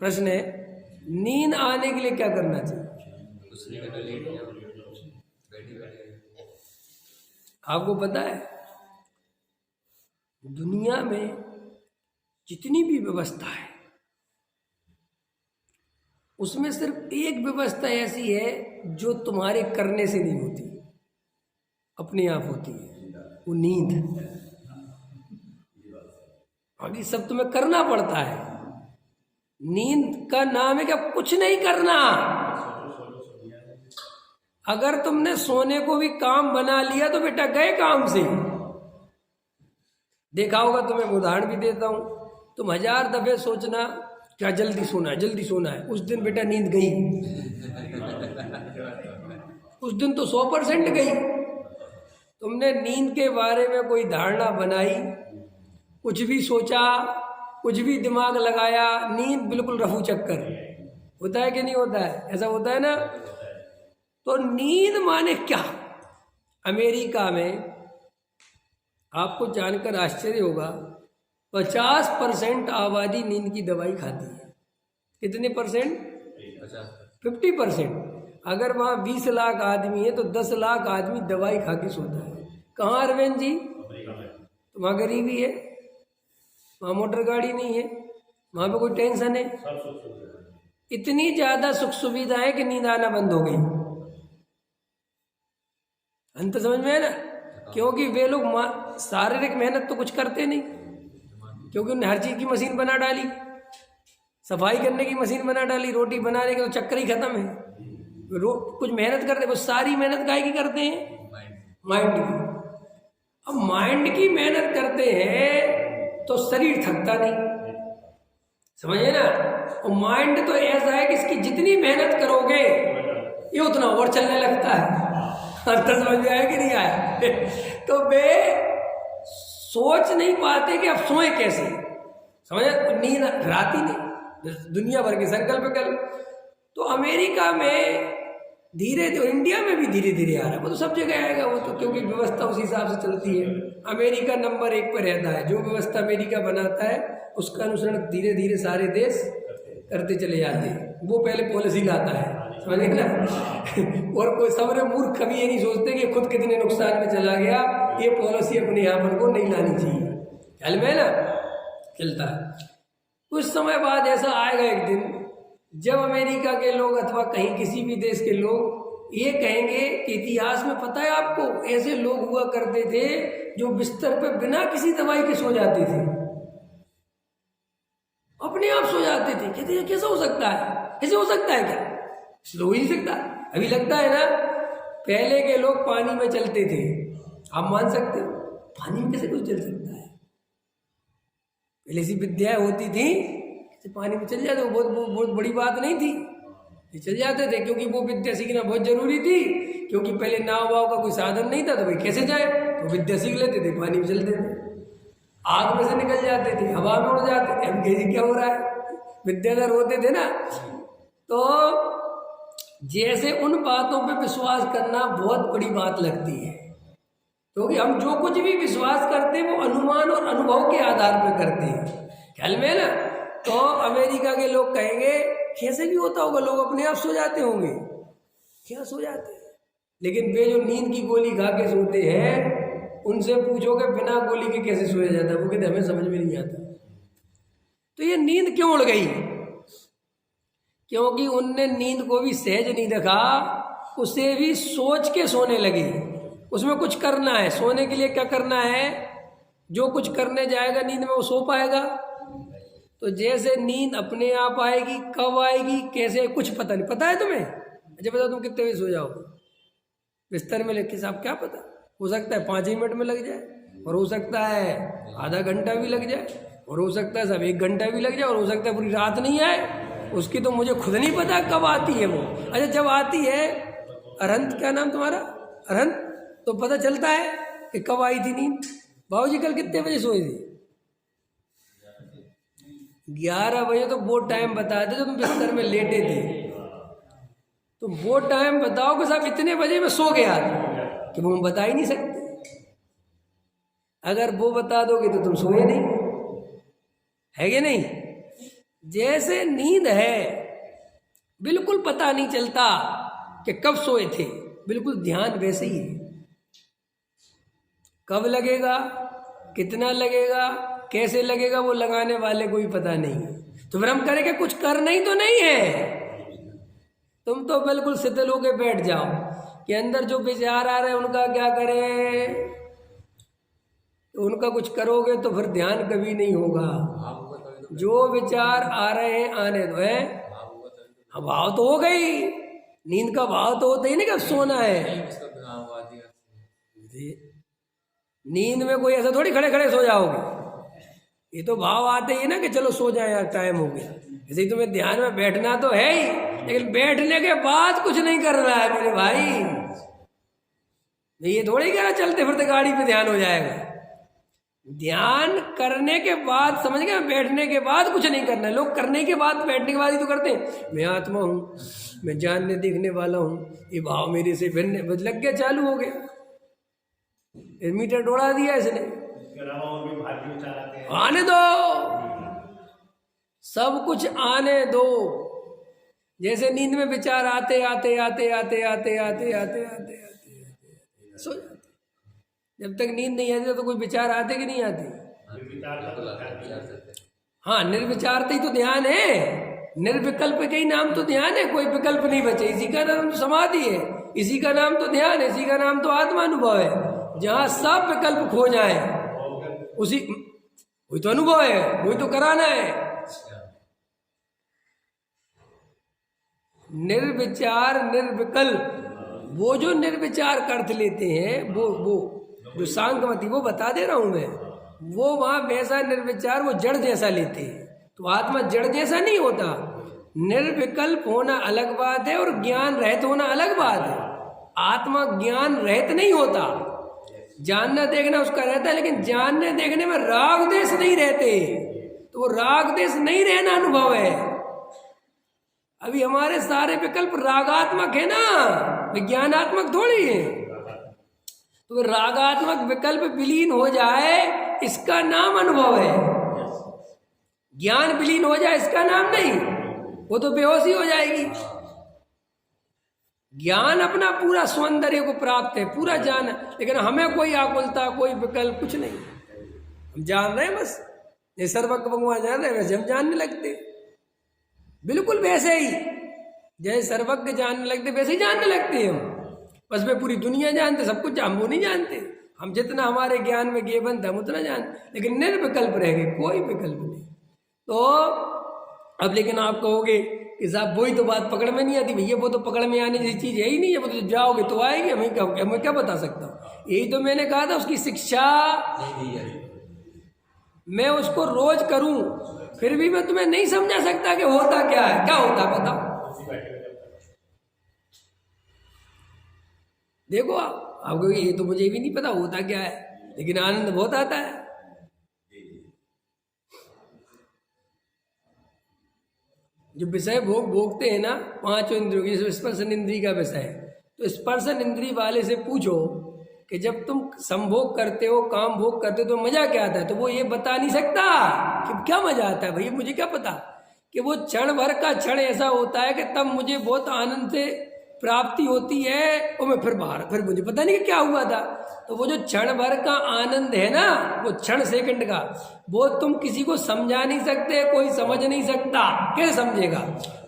प्रश्न है, नींद आने के लिए क्या करना चाहिए? आपको पता है दुनिया में जितनी भी व्यवस्था है उसमें सिर्फ एक व्यवस्था ऐसी है जो तुम्हारे करने से नहीं होती, अपने आप होती है, वो नींद। बाकी सब तुम्हें करना पड़ता है। नींद का नाम है कि अब कुछ नहीं करना। अगर तुमने सोने को भी काम बना लिया तो बेटा गए काम से। देखा होगा, तुम्हें उदाहरण भी देता हूं, तुम 1000 दफे सोचना क्या जल्दी सोना है, जल्दी सोना है, उस दिन बेटा नींद गई, उस दिन तो 100% गई। तुमने नींद के बारे में कोई धारणा बनाई, कुछ भी सोचा, कुछ भी दिमाग लगाया, नींद बिल्कुल रफू चक्कर। होता है कि नहीं होता है? ऐसा होता है ना। तो नींद माने क्या? अमेरिका में आपको जानकर आश्चर्य होगा 50% आबादी नींद की दवाई खाती है। कितने परसेंट? 50%। अगर वहाँ 20 लाख आदमी है तो 10 लाख आदमी दवाई खा के सोता है। कहाँ अरविंद जी? तो वहाँ गरीबी है, वहाँ मोटर गाड़ी नहीं है, वहाँ पे कोई टेंशन है। इतनी ज्यादा सुख सुविधा है कि नींद आना बंद हो गई। अंत समझ में है ना? क्योंकि वे लोग शारीरिक मेहनत तो कुछ करते नहीं, क्योंकि उन्हें हर चीज की मशीन बना डाली, सफाई करने की मशीन बना डाली, रोटी बनाने का तो चक्कर ही खत्म है। कुछ मेहनत करते, वो सारी मेहनत काहे की करते हैं? माइंड की। अब माइंड की मेहनत करते हैं तो शरीर थकता नहीं, समझे ना। और माइंड तो ऐसा है कि इसकी जितनी मेहनत करोगे ये उतना और चलने लगता है। अंतर समझ में आया कि नहीं आया? तो वे सोच नहीं पाते कि अब सोए कैसे, समझे? नींद रात ही नहीं, दुनिया भर के संकल्प कल। तो अमेरिका में धीरे धीरे, इंडिया में भी धीरे धीरे आ रहा है, वो तो सब जगह आएगा वो तो, क्योंकि व्यवस्था उस हिसाब से चलती है। अमेरिका नंबर 1 पर रहता है, जो व्यवस्था अमेरिका बनाता है उसका अनुसरण धीरे धीरे सारे देश करते चले जाते हैं। वो पहले पॉलिसी लाता है, समझे ना। और कोई सबरे मूर्ख कभी ये नहीं सोचते कि खुद कितने नुकसान में चला गया, ये पॉलिसी अपने यहाँ को नहीं लानी चाहिए। ख्याल में ना चलता है। कुछ समय बाद ऐसा आएगा एक दिन जब अमेरिका के लोग अथवा कहीं किसी भी देश के लोग ये कहेंगे कि इतिहास में पता है आपको, ऐसे लोग हुआ करते थे जो बिस्तर पे बिना किसी दवाई के सो जाते थे, अपने आप सो जाते थे। कहते हैं कैसा हो सकता है? ऐसे हो सकता है क्या? हो ही नहीं सकता। अभी लगता है ना, पहले के लोग पानी में चलते थे, आप मान सकते हो? पानी में कैसे कुछ चल सकता है? पहले ऐसी विद्याएं होती थी, पानी में चल जाते, वो बहुत बड़ी बात नहीं थी, ये चल जाते थे, क्योंकि वो विद्या सीखना बहुत जरूरी थी। क्योंकि पहले नाव वाव का कोई साधन नहीं था, तो भाई कैसे जाए? तो विद्या सीख लेते थे, पानी में चलते थे, आग में से निकल जाते थे, हवा में उड़ जाते थे। अब क्या हो रहा है? विद्याधर होते थे ना। तो जैसे उन बातों पे विश्वास करना बहुत बड़ी बात लगती है, क्योंकि हम जो कुछ भी विश्वास करते हैं वो अनुमान और अनुभव के आधार पर करते हैं। ख्याल में ना। तो अमेरिका के लोग कहेंगे कैसे भी होता होगा, लोग अपने आप सो जाते होंगे। क्या सो जाते हैं? लेकिन वे जो नींद की गोली खा के सोते हैं, उनसे पूछोगे बिना गोली के कैसे सोया जाता है, वो कहते हमें समझ में नहीं आता। तो ये नींद क्यों उड़ गई? क्योंकि उनने नींद को भी सहज नहीं देखा, उसे भी सोच के सोने लगे। उसमें कुछ करना है, सोने के लिए क्या करना है? जो कुछ करने जाएगा नींद में वो सो पाएगा? तो जैसे नींद अपने आप आएगी, कब आएगी, कैसे, कुछ पता नहीं। पता है तुम्हें? अच्छा बताओ, तुम कितने बजे सो जाओगे बिस्तर में लेके? साहब क्या पता, हो सकता है 5 ही मिनट में लग जाए, और हो सकता है आधा घंटा भी लग जाए, और हो सकता है सब 1 घंटा भी लग जाए, और हो सकता है पूरी रात नहीं आए। उसकी तो मुझे खुद नहीं पता कब आती है वो। अच्छा जब आती है, अरहंत, क्या नाम तुम्हारा? अरहंत, तो पता चलता है कि कब आई थी नींद। बाबूजी कल कितने बजे सोए थे? 11 बजे। तो वो टाइम बता दे जो तुम बिस्तर में लेटे थे, तो वो टाइम बताओ कि साहब इतने बजे मैं सो गया था, कि वो हम बता ही नहीं सकते। अगर वो बता दोगे तो तुम सोए नहीं, है कि नहीं? जैसे नींद है, बिल्कुल पता नहीं चलता कि कब सोए थे, बिल्कुल ध्यान वैसे ही है। कब लगेगा, कितना लगेगा, कैसे लगेगा, वो लगाने वाले को भी पता नहीं है। तो फिर हम करेंगे, कुछ करना ही तो नहीं है। तुम तो बिल्कुल शिथिल होके बैठ जाओ कि अंदर जो विचार आ रहे हैं उनका क्या करें। तो उनका कुछ करोगे तो फिर ध्यान कभी नहीं होगा। जो विचार आ रहे हैं आने दो। है भाव तो हो गई, नींद का भाव तो होता ही नहीं कि अब सोना है। नींद में कोई ऐसा थोड़ी खड़े खड़े सो जाओगे, ये तो भाव आते ही ना कि चलो सो जाए यार, टाइम हो गया। ऐसे ही तुम्हें ध्यान में बैठना तो है ही, लेकिन बैठने के बाद कुछ नहीं करना है मेरे भाई। ये थोड़ी कह रहा चलते फिरते गाड़ी पे ध्यान हो जाएगा। ध्यान करने के बाद, समझ गए, बैठने के बाद कुछ नहीं करना है। लोग करने के बाद, बैठने के बाद ही तो करते हैं। मैं आत्मा हूँ, मैं जानने देखने वाला हूँ, ये भाव मेरे से भिन्न, बस लग गया, चालू हो गया, मीटर दौड़ा दिया इसने। आने दो, सब कुछ आने दो। जैसे नींद में विचार आते आते आते आते आते आते आते आते आते सो जाते। जब तक नींद नहीं आती तो कोई विचार आते कि नहीं आते? हाँ, निर्विचारता ही तो ध्यान है। निर्विकल्प का ही नाम तो ध्यान है, कोई विकल्प नहीं बचे। इसी का नाम तो समाधि है, इसी का नाम तो ध्यान है, इसी का नाम तो आत्मानुभव है। जहाँ सब विकल्प खो जाए, उसी वही तो अनुभव है, वही तो कराना है। निर्विचार निर्विकल्प, वो जो निर्विचार का अर्थ लेते हैं, वो जो सांख्यमति, वो बता दे रहा हूं मैं, वो वहां वैसा निर्विचार, वो जड़ जैसा लेते हैं। तो आत्मा जड़ जैसा नहीं होता। निर्विकल्प होना अलग बात है और ज्ञान रहित होना अलग बात है। आत्मा ज्ञान रहित नहीं होता, जानना देखना उसका रहता है, लेकिन जानने देखने में राग देश नहीं रहते। तो वो राग देश नहीं रहना अनुभव है। अभी हमारे सारे विकल्प रागात्मक है ना, विज्ञानात्मक थोड़ी है। तो रागात्मक विकल्प विलीन हो जाए, इसका नाम अनुभव है। ज्ञान विलीन हो जाए, इसका नाम नहीं, वो तो बेहोशी हो जाएगी। ज्ञान अपना पूरा सौंदर्य को प्राप्त है, पूरा जाना, लेकिन हमें कोई आकुलता, कोई विकल्प कुछ नहीं। हम जान रहे हैं बस, ये सर्वज्ञ भगवान जान रहे हैं, वैसे हम जानने लगते, बिल्कुल वैसे ही जैसे सर्वज्ञ जानने लगते वैसे ही जानने लगते हैं हम। बस में पूरी दुनिया जानते, सब कुछ हम वो नहीं जानते। हम जितना हमारे ज्ञान में गे बनता हम उतना जानते, लेकिन निर्विकल्प रह गए, कोई विकल्प नहीं। तो अब लेकिन आप कहोगे कि साहब वही तो बात पकड़ में नहीं आती। भैया वो तो पकड़ में आने जैसी चीज़ है ही नहीं है, वो तो जाओगे तो आएगी। मैं क्या बता सकता हूँ? यही तो मैंने कहा था, उसकी शिक्षा मैं उसको रोज करूं, फिर भी मैं तुम्हें नहीं समझा सकता कि होता क्या है। क्या होता बताओ? देखो आपको, ये तो मुझे भी नहीं पता होता क्या है, लेकिन आनंद बहुत आता है। जो विषय भोगते हैं ना, पांचों इंद्रियों की, स्पर्शन इंद्रिय का विषय, तो स्पर्शन इंद्रिय वाले से पूछो कि जब तुम संभोग करते हो, काम भोग करते हो, तो मजा क्या आता है? तो वो ये बता नहीं सकता कि क्या मजा आता है। भैया मुझे क्या पता कि वो क्षण भर का क्षण ऐसा होता है कि तब मुझे बहुत आनंद से प्राप्ति होती है, और मैं फिर मुझे पता नहीं कि क्या हुआ था। तो वो जो क्षण भर का आनंद है ना, वो क्षण सेकंड का, वो तुम किसी को समझा नहीं सकते, कोई समझ नहीं सकता, कैसे समझेगा?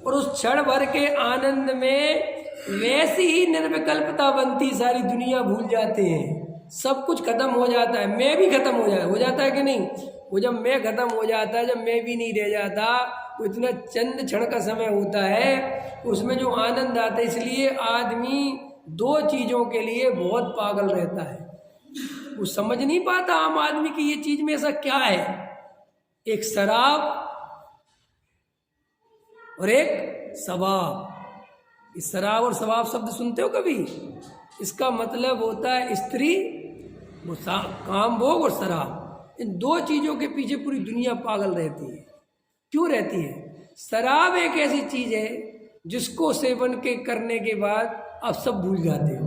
और उस क्षण भर के आनंद में वैसी ही निर्विकल्पता बनती, सारी दुनिया भूल जाते हैं, सब कुछ खत्म हो जाता है, मैं भी खत्म हो जाता है कि नहीं? वो जब मैं खत्म हो जाता है, जब मैं भी नहीं रह जाता, वो इतना चंद क्षण का समय होता है, उसमें जो आनंद आता है। इसलिए आदमी दो चीजों के लिए बहुत पागल रहता है, वो समझ नहीं पाता आम आदमी की ये चीज में ऐसा क्या है। एक शराब और एक स्वभाव। इस शराब और स्वभाव शब्द सुनते हो कभी? इसका मतलब होता है स्त्री, वो काम भोग और शराब। इन दो चीजों के पीछे पूरी दुनिया पागल रहती है। क्यों रहती है? शराब एक ऐसी चीज है जिसको सेवन के करने के बाद आप सब भूल जाते हो,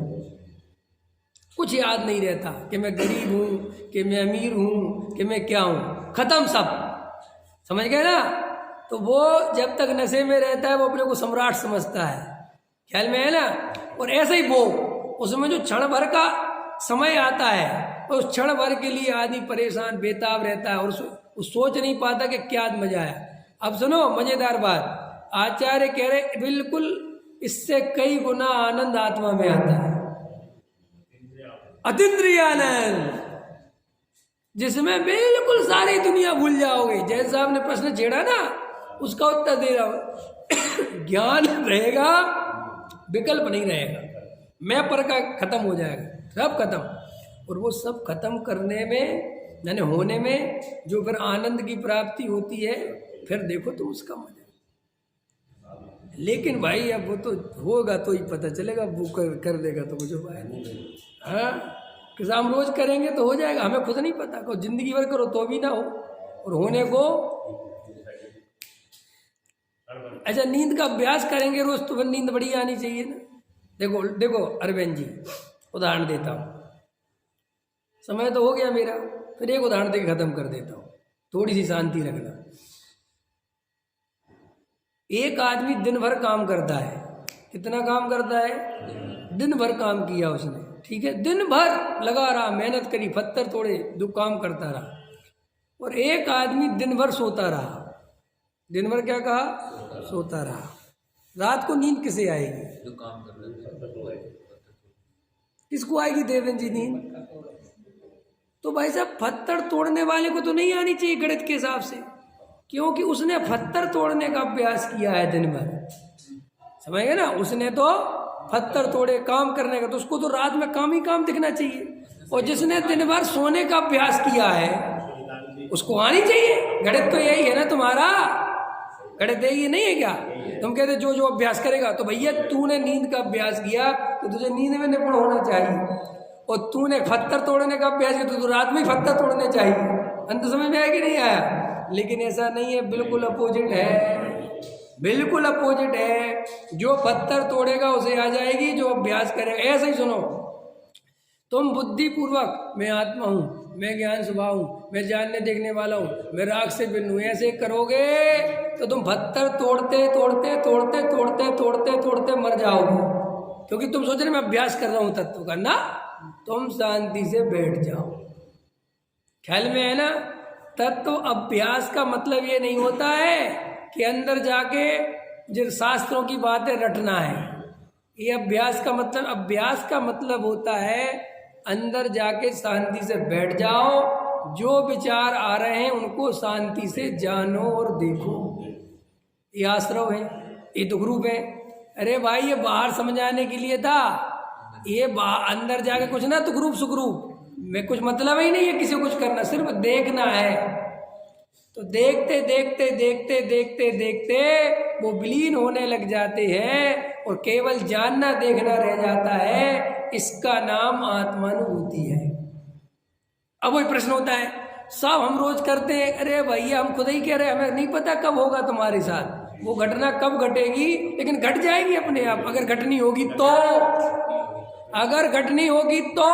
कुछ याद नहीं रहता कि मैं गरीब हूं, कि मैं अमीर हूं, कि मैं क्या हूं, खत्म सब। समझ गए ना? तो वो जब तक नशे में रहता है वो अपने को सम्राट समझता है, ख्याल में है ना। और ऐसे ही वो उसमें जो क्षण भर का समय आता है उस क्षण भर के लिए आदमी परेशान बेताब रहता है और सोच नहीं पाता कि क्या मजा है। अब सुनो मजेदार बात, आचार्य कह रहे बिल्कुल इससे कई गुना आनंद आत्मा में आता है, अतीन्द्रिय आनंद, जिसमें बिल्कुल सारी दुनिया भूल जाओगे। जैसा आपने प्रश्न छेड़ा ना उसका उत्तर दे रहा हूं। ज्ञान रहेगा, विकल्प नहीं रहेगा, मैं पर का खत्म हो जाएगा, सब खत्म। और वो सब खत्म करने में यानी होने में जो फिर आनंद की प्राप्ति होती है, फिर देखो तो उसका मजा। लेकिन भाई अब वो तो होगा तो ही पता चलेगा, वो कर देगा तो कुछ उपाय नहीं। हाँ कि हम रोज करेंगे तो हो जाएगा, हमें खुद नहीं पता। को जिंदगी भर करो तो भी ना हो, और होने को अच्छा नींद का अभ्यास करेंगे रोज तो फिर नींद बड़ी आनी चाहिए ना। देखो देखो अरविंद जी, उदाहरण देता हूँ, समय तो हो गया मेरा, फिर एक उदाहरण देकर खत्म कर देता हूँ, थोड़ी सी शांति रखना। एक आदमी दिन भर काम करता है, कितना काम करता है? दिन भर काम किया उसने, ठीक है, दिन भर लगा रहा, मेहनत करी, पत्थर तोड़े, जो काम करता रहा। और एक आदमी दिन भर सोता रहा, दिन भर क्या कहा? सोता रहा। रात को नींद किसे आएगी? जो काम कर रहे हैं। किसको आएगी देवेंद्र जी नींद? तो भाई साहब पत्थर तोड़ने वाले को तो नहीं आनी चाहिए गणित के हिसाब से, क्योंकि उसने पत्थर तोड़ने का अभ्यास किया है दिन भर, समझ गए ना। उसने तो पत्थर तोड़े, काम करने का, तो उसको तो रात में काम ही काम दिखना चाहिए। और जिसने दिन भर सोने का अभ्यास किया है उसको आनी चाहिए। गणित तो यही है ना तुम्हारा, गणित यही नहीं है क्या? तुम कहते जो जो अभ्यास करेगा, तो भैया तूने नींद का अभ्यास किया तो तुझे नींद में निपुण होना चाहिए, और तूने पत्थर तोड़ने का अभ्यास किया तो रात में ही पत्थर तोड़ने चाहिए। अंत समझ में आया कि नहीं आया? लेकिन ऐसा नहीं है, बिल्कुल अपोजिट है, बिल्कुल अपोजिट है। जो पत्थर तोड़ेगा उसे आ जाएगी, जो अभ्यास करेगा। ऐसे ही सुनो, तुम बुद्धि पूर्वक मैं आत्मा हूँ, मैं ज्ञान स्वभाव हूँ, मैं जानने देखने वाला हूँ, मैं राग से भिन्न हूँ, ऐसे करोगे तो तुम पत्थर तोड़ते तोड़ते तोड़ते तोड़ते तोड़ते तोड़ते मर जाओगे, क्योंकि तुम सोच रहे मैं अभ्यास कर रहा हूँ तत्व का ना। तुम शांति से बैठ जाओ, ख्याल में है ना। तत्व अभ्यास का मतलब ये नहीं होता है कि अंदर जाके जिन शास्त्रों की बातें रटना है। ये अभ्यास का मतलब होता है अंदर जाके शांति से बैठ जाओ, जो विचार आ रहे हैं उनको शांति से जानो और देखो। ये आश्रव है, ये दुख रूप है। अरे भाई ये बाहर समझाने के लिए था, ये अंदर जाके कुछ ना दुख रूप सुख रूप में कुछ मतलब ही नहीं है किसी को कुछ करना, सिर्फ देखना है। तो देखते देखते देखते देखते देखते वो विलीन होने लग जाते हैं और केवल जानना देखना रह जाता है। इसका नाम आत्मानुभूति है। अब वही प्रश्न होता है, सब हम रोज करते हैं, अरे भैया हम खुद ही कह रहे हैं, हमें नहीं पता कब होगा तुम्हारे साथ, वो घटना कब घटेगी, लेकिन घट जाएगी अपने आप। अगर घटनी होगी तो, अगर घटनी होगी तो,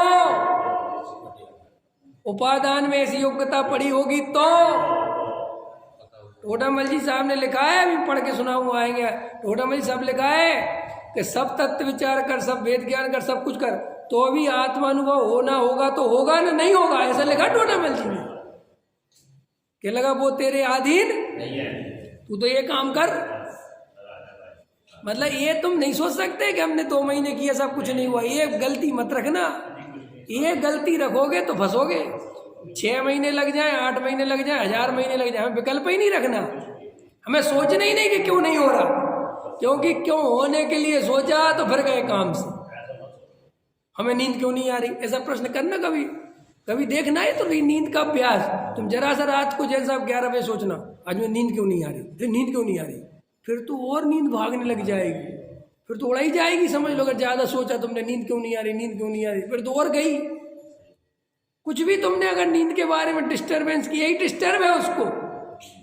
उपादान में ऐसी योग्यता पड़ी होगी तो। टोडामल जी साहब ने लिखा है, अभी पढ़ के सुनाऊंगा, आएंगे। टोडामल जी साहब लिखा है कि सब तत्व विचार कर, सब वेद ज्ञान कर, सब कुछ कर, तो भी आत्मानुभव होना होगा तो होगा ना, नहीं होगा, ऐसा लिखा टोडामल जी ने। क्या लगा? वो तेरे अधीन नहीं है, तू तो ये काम कर। मतलब ये तुम नहीं सोच सकते कि हमने 2 महीने किया सब कुछ नहीं हुआ। ये गलती मत रखना, ये गलती रखोगे तो फंसोगे। 6 महीने लग जाए, 8 महीने लग जाए, 1000 महीने लग जाए, हमें विकल्प ही नहीं रखना। हमें सोचना ही नहीं कि क्यों नहीं हो रहा, क्योंकि क्यों होने के लिए सोचा तो फिर गए काम से। हमें नींद क्यों नहीं आ रही, ऐसा प्रश्न करना कभी कभी। देखना है तो नींद का अभ्यास, तुम जरा सा रात को जैसा 11 बजे सोचना, आज में नींद क्यों नहीं आ रही, फिर नींद क्यों नहीं आ रही, फिर तो और नींद भागने लग जाएगी, फिर तो उड़ा ही जाएगी, समझ लो। अगर ज्यादा सोचा तुमने, नींद क्यों नहीं आ रही, नींद क्यों नहीं आ रही, फिर तो और गई। कुछ भी तुमने अगर नींद के बारे में डिस्टर्बेंस की, यही डिस्टर्ब है उसको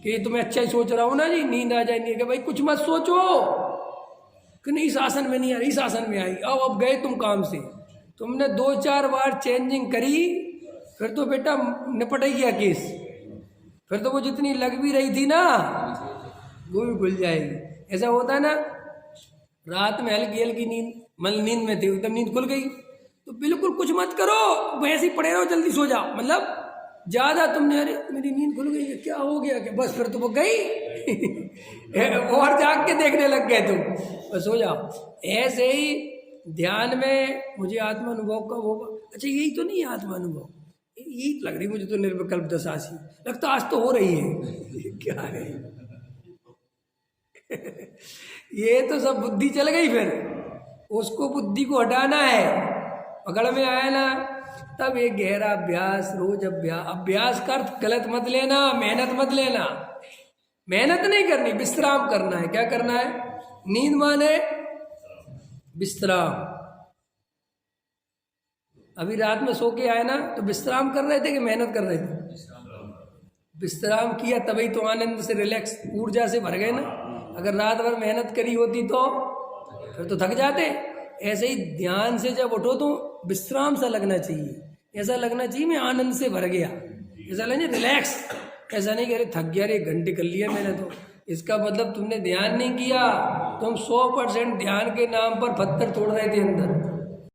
कि तुम्हें अच्छा ही सोच रहा हूं ना जी, नींद आ जाए। नहीं कि भाई कुछ मत सोचो कि नहीं, इस आसन में नहीं आ रही, इस आसन में आई। अब गए तुम काम से, तुमने 2-4 बार चेंजिंग करी, फिर तो बेटा निपट ही गया केस। फिर तो वो जितनी लग भी रही थी ना, वो भी खुल जाएगी। ऐसा होता है ना, रात में हल्की हल्की नींद, मतलब नींद में थे एकदम नींद खुल गई, तो बिल्कुल कुछ मत करो, वैसे ही पड़े रहो, जल्दी सो जाओ। मतलब ज्यादा तुमने, अरे मेरी नींद खुल गई, क्या हो गया, क्या बस फिर तो वो गई और जाग के देखने लग गए तुम, बस सो जाओ। ऐसे ही ध्यान में मुझे आत्मानुभव कब होगा, अच्छा यही तो नहीं है आत्मानुभव, यही लग रही मुझे तो निर्विकल्प दशा सी, लगता आज तो हो रही है क्या है ये तो सब बुद्धि चल गई, फिर उसको बुद्धि को हटाना है। पकड़ में आया ना, तब एक गहरा अभ्यास, रोज अभ्यास का अर्थ गलत मत लेना, मेहनत मत लेना, मेहनत नहीं करनी, विश्राम करना है। क्या करना है? नींद माने विश्राम। अभी रात में सो के आए ना, तो विश्राम कर रहे थे कि मेहनत कर रहे थे? विश्राम किया, तभी तो आनंद से, रिलैक्स, ऊर्जा से भर गए ना। अगर रात भर मेहनत करी होती तो फिर तो थक जाते। ऐसे ही ध्यान से जब उठो तो विश्राम सा लगना चाहिए, ऐसा लगना चाहिए मैं आनंद से भर गया, ऐसा लगना रिलैक्स। ऐसा नहीं कि अरे थक गया, 1 घंटे कर लिया मैंने, तो इसका मतलब तुमने ध्यान नहीं किया, तुम 100% ध्यान के नाम पर पत्थर तोड़ रहे थे अंदर।